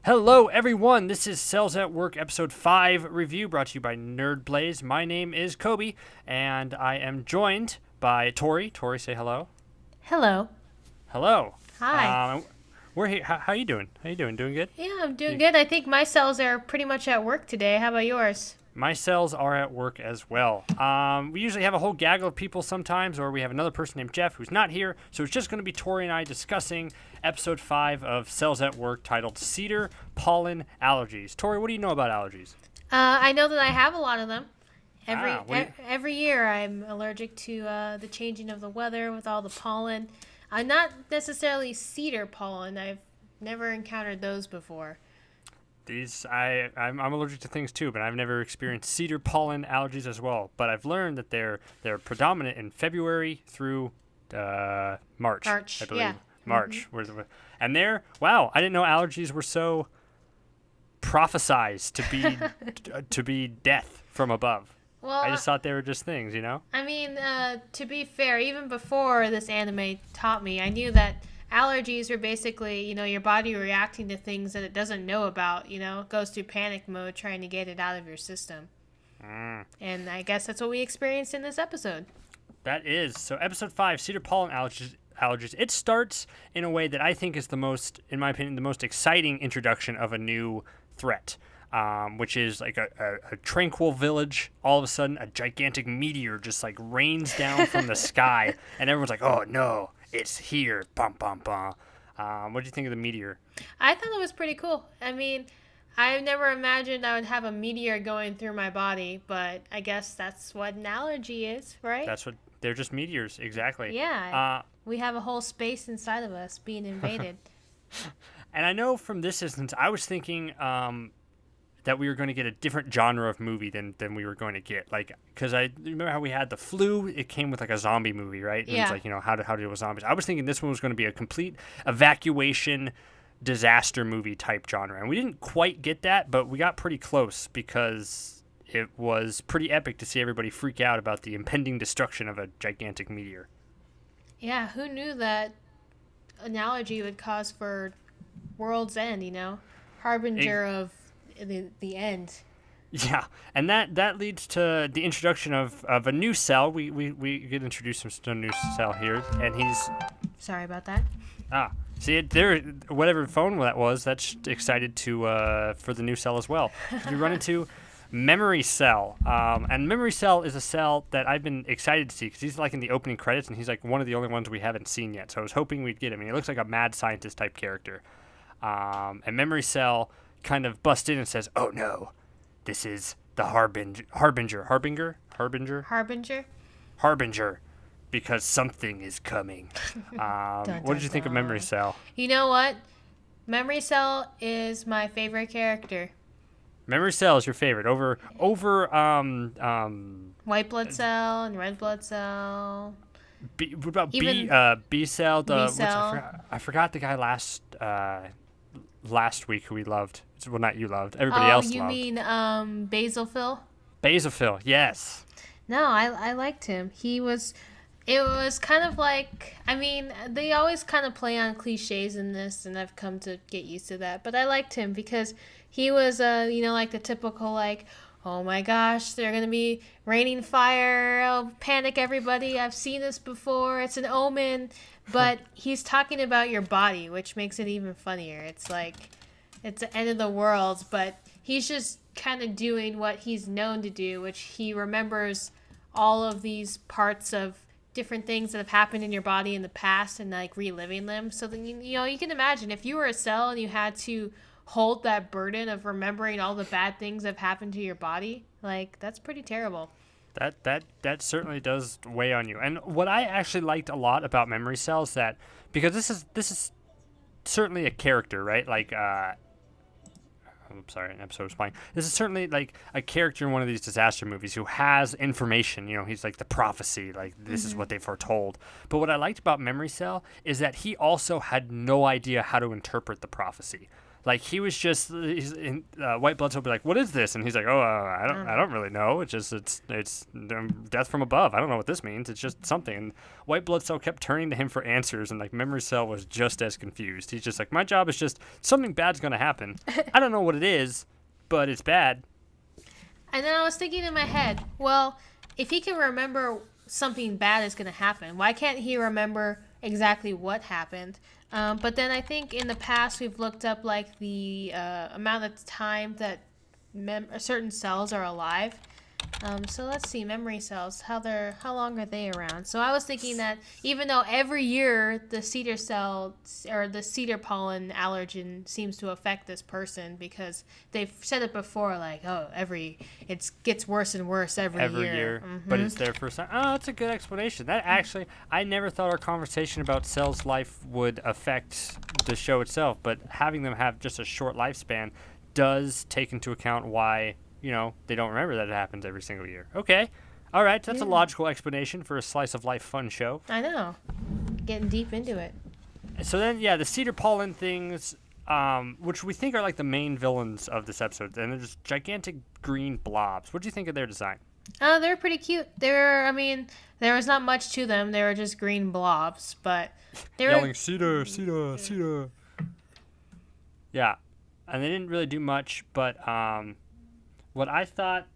Hello, everyone. This is Cells at Work episode 5 review brought to you by Nerd Blaze. My name is Coby, and I am joined by Torie. Torie, say hello. Hello. Hello. Hi. We're here. How you doing? How you doing? Doing good? Yeah, I'm doing good. I think my cells are pretty much at work today. How about yours? My cells are at work as well. We usually have a whole gaggle of people sometimes, or we have another person named Jeff who's not here. So it's just going to be Torie and I discussing episode 5 of Cells at Work titled Cedar Pollen Allergies. Torie, what do you know about allergies? I know that I have a lot of them. Every year I'm allergic to the changing of the weather with all the pollen. Not necessarily cedar pollen. I've never encountered those before. I'm allergic to things too, but I've never experienced cedar pollen allergies as well. But I've learned that they're predominant in February through March. I believe. Yeah. March. Mm-hmm. And wow, I didn't know allergies were so prophesized to be death from above. Well, I just thought they were just things, you know? I mean, to be fair, even before this anime taught me, I knew that allergies are basically, your body reacting to things that it doesn't know about, it goes through panic mode trying to get it out of your system. And I guess that's what we experienced in this episode. That is. So episode 5, Cedar Pollen Allergies. It starts in a way that I think is in my opinion, the most exciting introduction of a new threat. Which is like a tranquil village. All of a sudden, a gigantic meteor just like rains down from the sky, and everyone's like, "Oh no, it's here!" Bum bum bum. What do you think of the meteor? I thought it was pretty cool. I mean, I never imagined I would have a meteor going through my body, but I guess that's what an allergy is, right? They're just meteors, exactly. Yeah. We have a whole space inside of us being invaded. And I know from this instance, I was thinking. That we were going to get a different genre of movie than we were going to get. Like, because I remember how we had the flu, it came with like a zombie movie, right? And yeah. It's like, how to deal with zombies. I was thinking this one was going to be a complete evacuation disaster movie type genre. And we didn't quite get that, but we got pretty close because it was pretty epic to see everybody freak out about the impending destruction of a gigantic meteor. Yeah, who knew that an allergy would cause for world's end, Harbinger of the end. Yeah, and that leads to the introduction of a new cell. We get introduced to a new cell here, and he's... Sorry about that. See, whatever phone that was, that's excited for the new cell as well. We run into Memory Cell, and Memory Cell is a cell that I've been excited to see, because he's like in the opening credits, and he's like one of the only ones we haven't seen yet, so I was hoping we'd get him, and he looks like a mad scientist type character. And Memory Cell kind of busts in and says, "Oh no, this is the Harbinger, because something is coming." What did you think of Memory Cell? You know what? Memory Cell is my favorite character. Memory Cell is your favorite over White blood cell and red blood cell. What about B Cell? I forgot the guy last week who we loved. Well, not you loved. Everybody else loved. Oh, you mean Basilphil? Basilphil, yes. No, I liked him. It was kind of like, I mean, they always kind of play on cliches in this, and I've come to get used to that. But I liked him because he was, like the typical, like, oh my gosh, they're going to be raining fire. Oh, panic, everybody. I've seen this before. It's an omen. But he's talking about your body, which makes it even funnier. It's like, it's the end of the world, but he's just kind of doing what he's known to do, which he remembers all of these parts of different things that have happened in your body in the past and like reliving them. So then, you can imagine if you were a cell and you had to hold that burden of remembering all the bad things that have happened to your body, like, that's pretty terrible. That certainly does weigh on you. And what I actually liked a lot about Memory Cell is that, because this is certainly a character, right? Like, I'm sorry, an episode was playing. This is certainly like a character in one of these disaster movies who has information. He's like the prophecy, like this is what they foretold. But what I liked about Memory Cell is that he also had no idea how to interpret the prophecy. Like he was just he's in White Blood Cell be like, "What is this?" And he's like, "Oh, I don't really know. It's death from above. I don't know what this means. It's just something." And White Blood Cell kept turning to him for answers, and like Memory Cell was just as confused. He's just like, "My job is just something bad's gonna happen. I don't know what it is, but it's bad." And then I was thinking in my head, well, if he can remember something bad is going to happen, why can't he remember exactly what happened? But then I think in the past we've looked up like the amount of time that certain cells are alive. So let's see, memory cells, how long are they around? So I was thinking that even though every year the cedar cell or the cedar pollen allergen seems to affect this person because they've said it before, like, oh, it gets worse and worse every year. Mm-hmm. But it's their first time. Oh, that's a good explanation. That actually, I never thought our conversation about cells' life would affect the show itself, but having them have just a short lifespan does take into account why they don't remember that it happens every single year. Okay. All right. That's a logical explanation for a slice of life fun show. I know. Getting deep into it. So then, the cedar pollen things, which we think are like the main villains of this episode, and they're just gigantic green blobs. What do you think of their design? Oh, they're pretty cute. There was not much to them. They were just green blobs, but they were yelling, "Cedar, cedar, cedar." Yeah. And they didn't really do much, but what I thought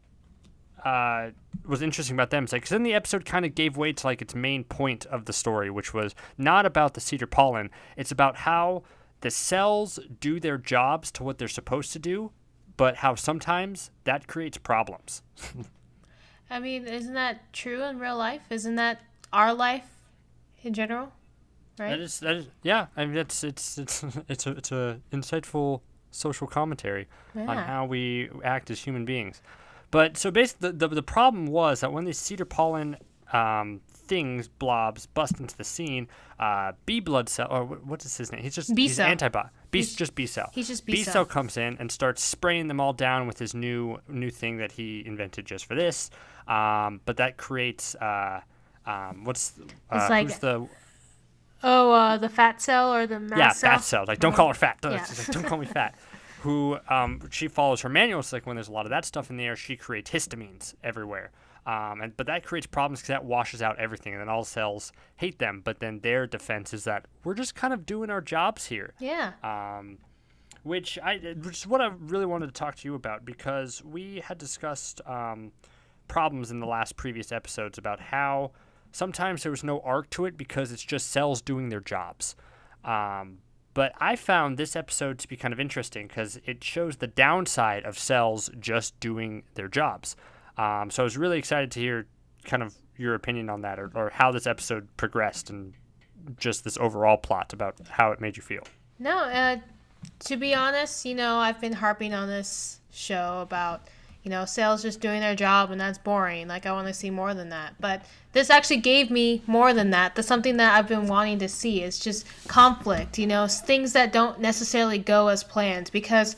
was interesting about them is like, because then the episode kind of gave way to like its main point of the story, which was not about the cedar pollen. It's about how the cells do their jobs to what they're supposed to do, but how sometimes that creates problems. I mean, isn't that true in real life? Isn't that our life in general? Right? That is. Yeah. I mean, it's a insightful social commentary on how we act as human beings. But so basically the problem was that when these cedar pollen blobs bust into the scene, B blood cell, or what is his name? He's just B-cell. He's antibody. Just B cell. He's just B cell comes in and starts spraying them all down with his new thing that he invented just for this. But that creates who's the the fat cell or the mast cell? Yeah, fat cell. Like, don't call her fat. Yeah. She's like, don't call me fat. Who she follows her manual. So like when there's a lot of that stuff in the air, she creates histamines everywhere. But that creates problems because that washes out everything, and then all cells hate them. But then their defense is that we're just kind of doing our jobs here. Yeah. Which is what I really wanted to talk to you about, because we had discussed problems in the previous episodes about how sometimes there was no arc to it because it's just cells doing their jobs. But I found this episode to be kind of interesting because it shows the downside of cells just doing their jobs. So I was really excited to hear kind of your opinion on that, or how this episode progressed and just this overall plot about how it made you feel. No, to be honest, I've been harping on this show about, cells just doing their job, and that's boring. Like, I want to see more than that. But this actually gave me more than that. That's something that I've been wanting to see. It's just conflict, things that don't necessarily go as planned. Because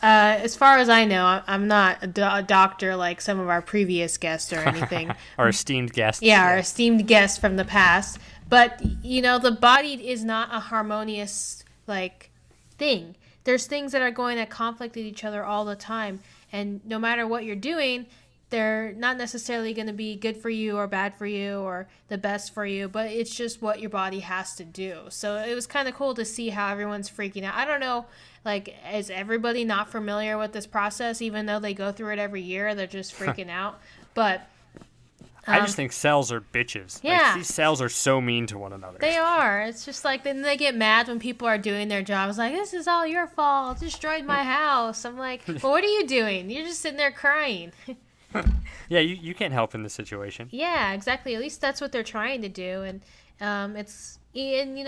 as far as I know, I'm not a doctor like some of our previous guests or anything. Our esteemed guests. Yeah, our esteemed guests from the past. But, the body is not a harmonious, thing. There's things that are going to conflict with each other all the time. And no matter what you're doing, they're not necessarily going to be good for you or bad for you or the best for you, but it's just what your body has to do. So it was kind of cool to see how everyone's freaking out. I don't know, is everybody not familiar with this process, even though they go through it every year? They're just freaking out. But I just think cells are bitches. Yeah. These cells are so mean to one another. They are. It's just then they get mad when people are doing their jobs. Like, this is all your fault. Destroyed my house. I'm like, well, what are you doing? You're just sitting there crying. Yeah, you can't help in this situation. Yeah, exactly. At least that's what they're trying to do. And even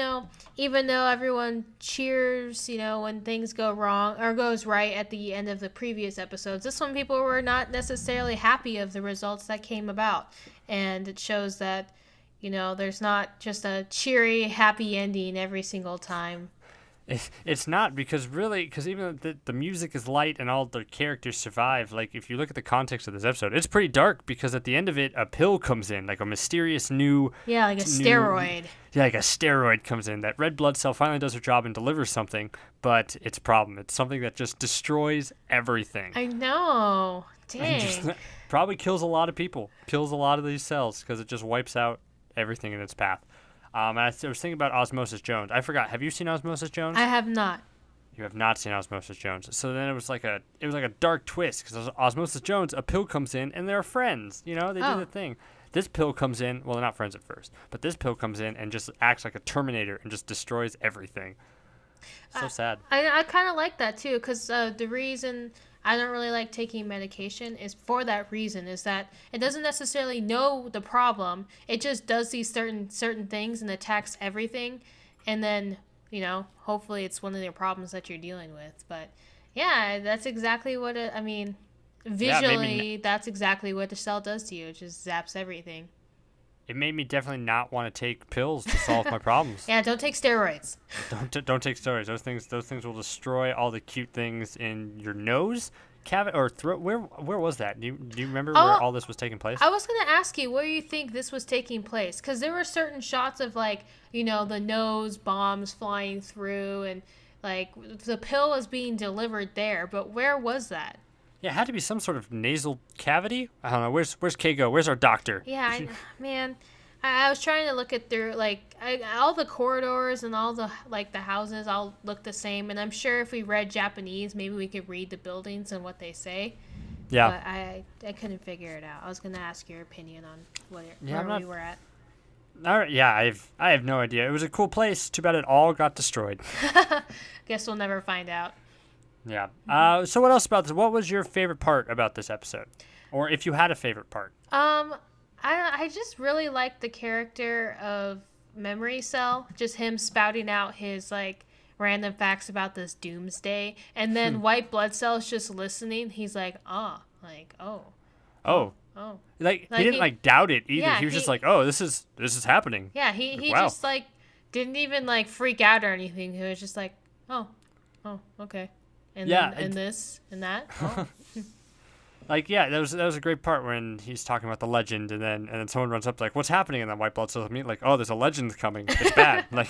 though everyone cheers, when things go wrong or goes right at the end of the previous episodes, this one people were not necessarily happy of the results that came about. And it shows that, there's not just a cheery, happy ending every single time. It's not because even the music is light and all the characters survive. Like if you look at the context of this episode, it's pretty dark because at the end of it, a pill comes in, like a mysterious new Yeah, like a steroid. Yeah, like a steroid comes in. That red blood cell finally does her job and delivers something, but it's a problem. It's something that just destroys everything. I know. Dang. Just, probably kills a lot of people. Kills a lot of these cells because it just wipes out everything in its path. And I was thinking about Osmosis Jones. I forgot. Have you seen Osmosis Jones? I have not. You have not seen Osmosis Jones. So then it was like a dark twist because Osmosis Jones, a pill comes in and they're friends. You know, they do the thing. This pill comes in. Well, they're not friends at first, but this pill comes in and just acts like a Terminator and just destroys everything. So sad. I kind of like that too, because the reason I don't really like taking medication is for that reason, is that it doesn't necessarily know the problem. It just does these certain things and attacks everything, and then, you know, hopefully it's one of the problems that you're dealing with. But yeah, that's exactly what visually, that's exactly what the cell does to you. It just zaps everything. It made me definitely not want to take pills to solve my problems. Yeah, don't take steroids. Don't take steroids. Those things will destroy all the cute things in your nose, cavity, or throat. Where was that? Do you remember where all this was taking place? I was gonna ask you where you think this was taking place, because there were certain shots of, like, you know, the nose bombs flying through, and like the pill was being delivered there. But where was that? Yeah, it had to be some sort of nasal cavity. I don't know. Where's Keiko? Where's our doctor? Yeah, man, I was trying to look at their, like, all the corridors and all the, like, the houses all look the same. And I'm sure if we read Japanese, maybe we could read the buildings and what they say. Yeah. But I couldn't figure it out. I was gonna ask your opinion on where we were at. All right, yeah, I have no idea. It was a cool place. Too bad it all got destroyed. Guess we'll never find out. Yeah. So what else about this? What was your favorite part about this episode? Or if you had a favorite part? I just really liked the character of Memory Cell. Just him spouting out his, like, random facts about this doomsday. And then White Blood Cell's just listening. He's like, oh. Like he didn't, like, doubt it either. Yeah, he was just like, oh, this is happening. Yeah, he wow. just, like, didn't even, like, freak out or anything. He was just like, oh, okay. And then, and this and that. Oh. Like, yeah, that was a great part when he's talking about the legend, and then someone runs up like, "What's happening?" And then White Blood Cells meet like, "Oh, there's a legend coming. It's bad." and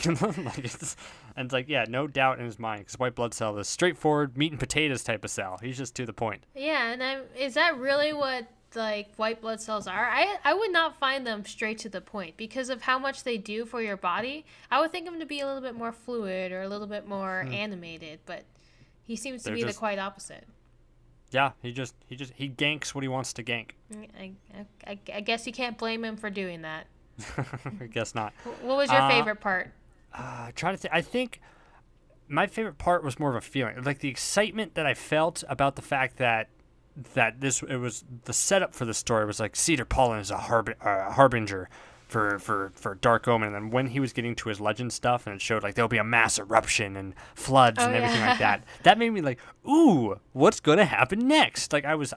it's like, yeah, no doubt in his mind, because White Blood Cell is straightforward meat and potatoes type of cell. He's just to the point. Yeah, and is that really what, like, white blood cells are? I would not find them straight to the point because of how much they do for your body. I would think them to be a little bit more fluid or a little bit more animated, but he seems to be the quite opposite. Yeah, he ganks what he wants to gank. I guess you can't blame him for doing that. I guess not. What was your favorite part? Trying to think. I think my favorite part was more of a feeling, like the excitement that I felt about the fact that it was the setup for the story was like cedar pollen is a harbinger for dark omen, and then when he was getting to his legend stuff and it showed like there'll be a mass eruption and floods and everything like that made me like, ooh, what's gonna happen next? Like I was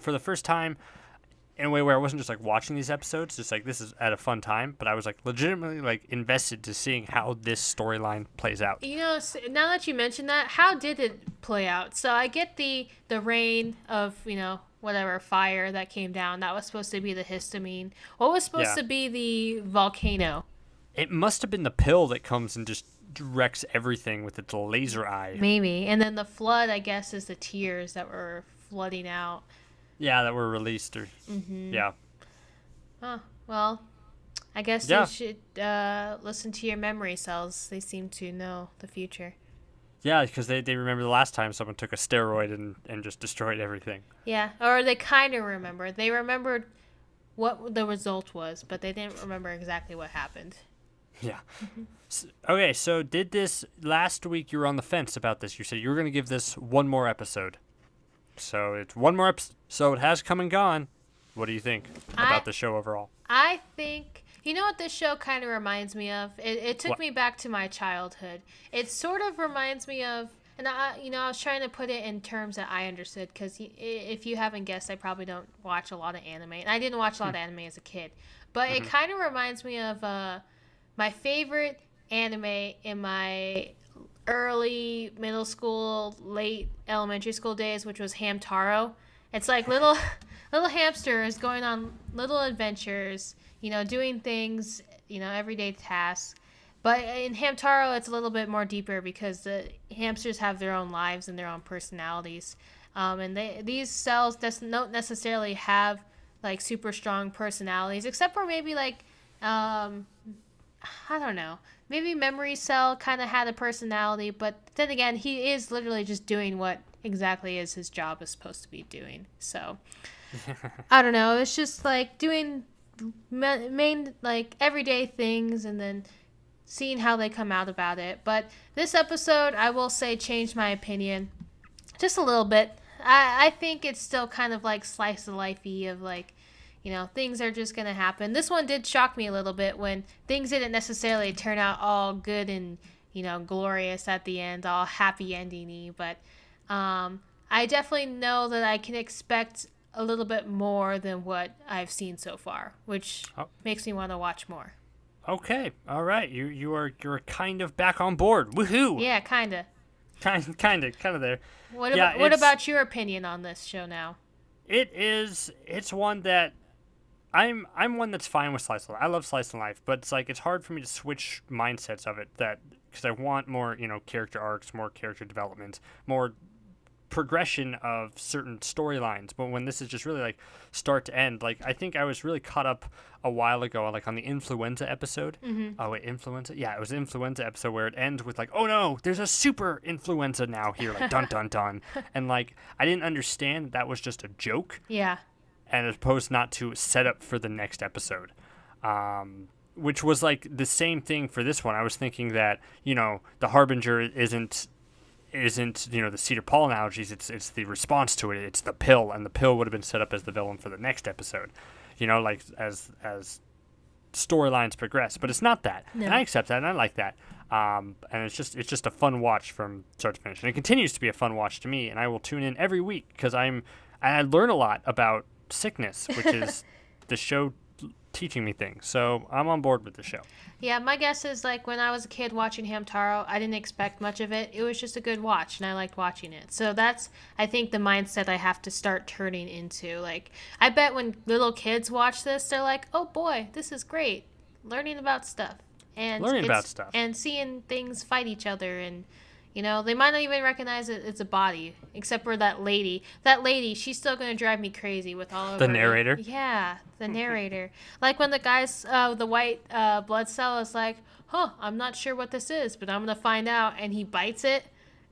for the first time in a way where I wasn't just like watching these episodes just like this is at a fun time, but I was like legitimately like invested to seeing how this storyline plays out. You know, now that you mention that, how did it play out? So I get the rain of, you know, whatever fire that came down. That was supposed to be the histamine. What was supposed to be the volcano? It must have been the pill that comes and just wrecks everything with its laser eye. Maybe. And then the flood, I guess, is the tears that were flooding out. Yeah, that were released. Yeah. Oh, well, I guess you should listen to your memory cells. They seem to know the future. Yeah, because they remember the last time someone took a steroid and just destroyed everything. Yeah, or they kind of remember. They remembered what the result was, but they didn't remember exactly what happened. Yeah. Okay, so did this last week? You were on the fence about this. You said you were going to give this one more episode. So it's one more episode. So it has come and gone. What do you think about the show overall? I think, you know what this show kind of reminds me of? It took me back to my childhood. It sort of reminds me of, and I was trying to put it in terms that I understood, because if you haven't guessed, I probably don't watch a lot of anime. And I didn't watch a lot of anime as a kid. But it kind of reminds me of my favorite anime in my early middle school, late elementary school days, which was Hamtaro. It's like little little hamsters going on little adventures, doing things, everyday tasks. But in Hamtaro, it's a little bit more deeper because the hamsters have their own lives and their own personalities. And these cells don't necessarily have like super strong personalities, except for maybe like I don't know. Maybe Memory Cell kind of had a personality, but then again, he is literally just doing what exactly is his job is supposed to be doing. So, I don't know. It's just like doing main like everyday things and then seeing how they come out about it. But this episode, I will say, changed my opinion just a little bit. I think it's still kind of like slice of lifey of like, things are just going to happen. This one did shock me a little bit when things didn't necessarily turn out all good and, glorious at the end, all happy ending-y. But I definitely know that I can expect a little bit more than what I've seen so far, which makes me want to watch more. Okay, all right. You're kind of back on board. Woohoo! Yeah, kind of. Kind of there. What about your opinion on this show now? It's one that I'm one that's fine with slice of life. I love slice of life, but it's hard for me to switch mindsets of it because I want more, character arcs, more character development, more progression of certain storylines. But when this is just really like start to end, like I think I was really caught up a while ago, like on the influenza episode. Mm-hmm. Oh wait, influenza? Yeah, it was the influenza episode where it ends with like, oh no, there's a super influenza now here, like dun dun dun, and like I didn't understand that was just a joke. Yeah. And as opposed not to set up for the next episode, which was like the same thing for this one. I was thinking that the Harbinger isn't the cedar pollen allergies. It's the response to it. It's the pill, and the pill would have been set up as the villain for the next episode. Like as storylines progress, but it's not that, no. And I accept that, and I like that. And it's just a fun watch from start to finish, and it continues to be a fun watch to me. And I will tune in every week because I learn a lot about sickness, which is the show teaching me things. So I'm on board with the show. Yeah, my guess is like when I was a kid watching Hamtaro, I didn't expect much of it. It was just a good watch and I liked watching it. So that's, I think, the mindset I have to start turning into. Like, I bet when little kids watch this, they're like, oh boy, this is great. Learning about stuff. And seeing things fight each other, and they might not even recognize it's a body, except for that lady. That lady, she's still going to drive me crazy with all of the narrator. Yeah, the narrator. Like when the guy's, the white blood cell is like, I'm not sure what this is, but I'm going to find out, and he bites it.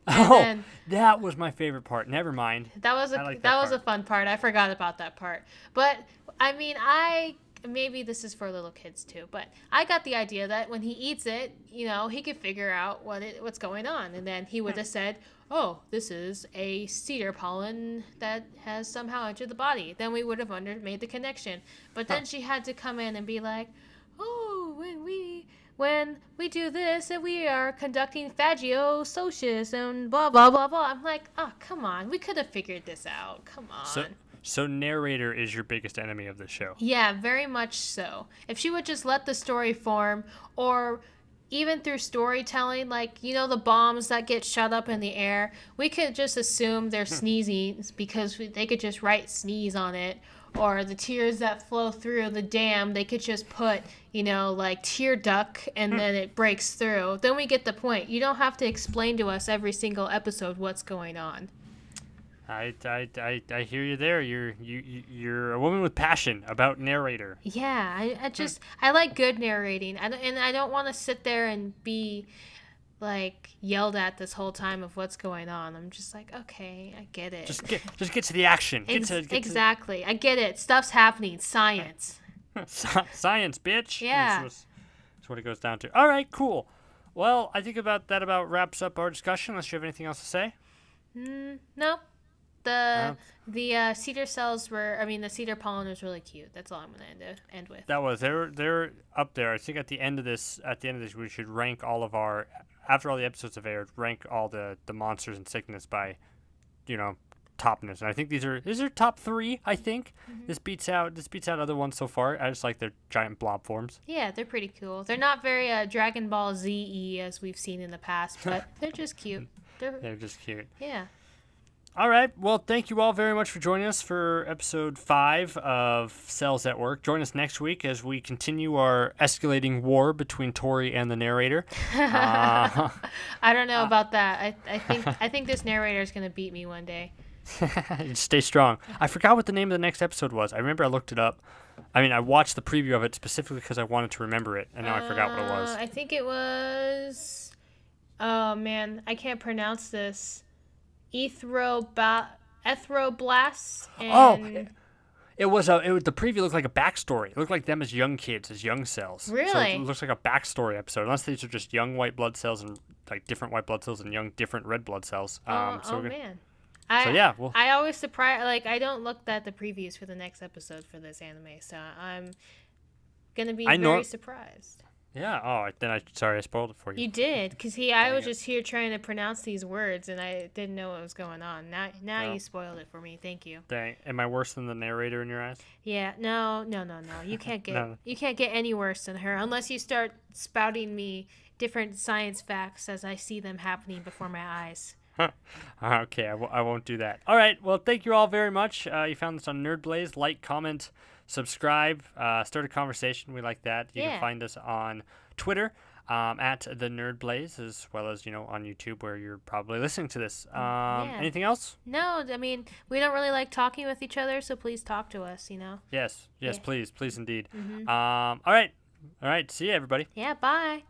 And that was my favorite part. Never mind. That was a fun part. I forgot about that part. But, I mean, maybe this is for little kids too, but I got the idea that when he eats it, he could figure out what's going on, and then he would have said, "Oh, this is a cedar pollen that has somehow entered the body." Then we would have made the connection. But then she had to come in and be like, "Oh, when we do this, and we are conducting phagocytosis and blah blah blah blah." I'm like, "Oh, come on, we could have figured this out. Come on." So narrator is your biggest enemy of the show. Yeah, very much so. If she would just let the story form, or even through storytelling, like, the bombs that get shot up in the air, we could just assume they're sneezing because they could just write sneeze on it. Or the tears that flow through the dam, they could just put, like tear duct, and then it breaks through. Then we get the point. You don't have to explain to us every single episode what's going on. I hear you there. You're a woman with passion about narrator. Yeah, I like good narrating, and I don't want to sit there and be like yelled at this whole time of what's going on. I'm just like, okay, I get it. Just get to the action. Exactly. I get it. Stuff's happening. Science. Science, bitch. Yeah. That's what it goes down to. All right, cool. Well, I think that about wraps up our discussion. Unless you have anything else to say. No. The cedar the cedar pollen was really cute. That's all I'm gonna end with. That was they're up there. I think at the end of this, we should rank all of after all the episodes have aired, rank all the monsters and sickness by, topness. And I think these are top 3. I think this beats out other ones so far. I just like their giant blob forms. Yeah, they're pretty cool. They're not very Dragon Ball Z-y as we've seen in the past, but they're just cute. They're just cute. Yeah. All right. Well, thank you all very much for joining us for episode 5 of Cells at Work. Join us next week as we continue our escalating war between Torie and the narrator. I don't know about that. I think this narrator is going to beat me one day. Stay strong. I forgot what the name of the next episode was. I remember I looked it up. I mean, I watched the preview of it specifically because I wanted to remember it, and now I forgot what it was. I think it was... Oh, man. I can't pronounce this. Ethroblasts and... It was the preview looked like a backstory. It looked like them as young kids, as young cells. Really? So it looks like a backstory episode. Unless these are just young white blood cells and like different white blood cells and young different red blood cells. Man. Yeah. I always surprise. Like I don't look at the previews for the next episode for this anime, so I'm gonna be very surprised. Yeah. Oh, sorry, I spoiled it for you. You did, because I was just here trying to pronounce these words, and I didn't know what was going on. Now you spoiled it for me. Thank you. Dang. Am I worse than the narrator in your eyes? Yeah. No. You can't get you can't get any worse than her unless you start spouting me different science facts as I see them happening before my eyes. Okay, I won't do that. All right. Well, thank you all very much. You found this on Nerd Blaze. Like, comment, subscribe, start a conversation. We like that. You can find us on Twitter at the Nerd Blaze, as well as on YouTube, where you're probably listening to this. Anything else? No, I mean we don't really like talking with each other, so please talk to us. Yes, please indeed. All right. See you, everybody. Yeah. Bye.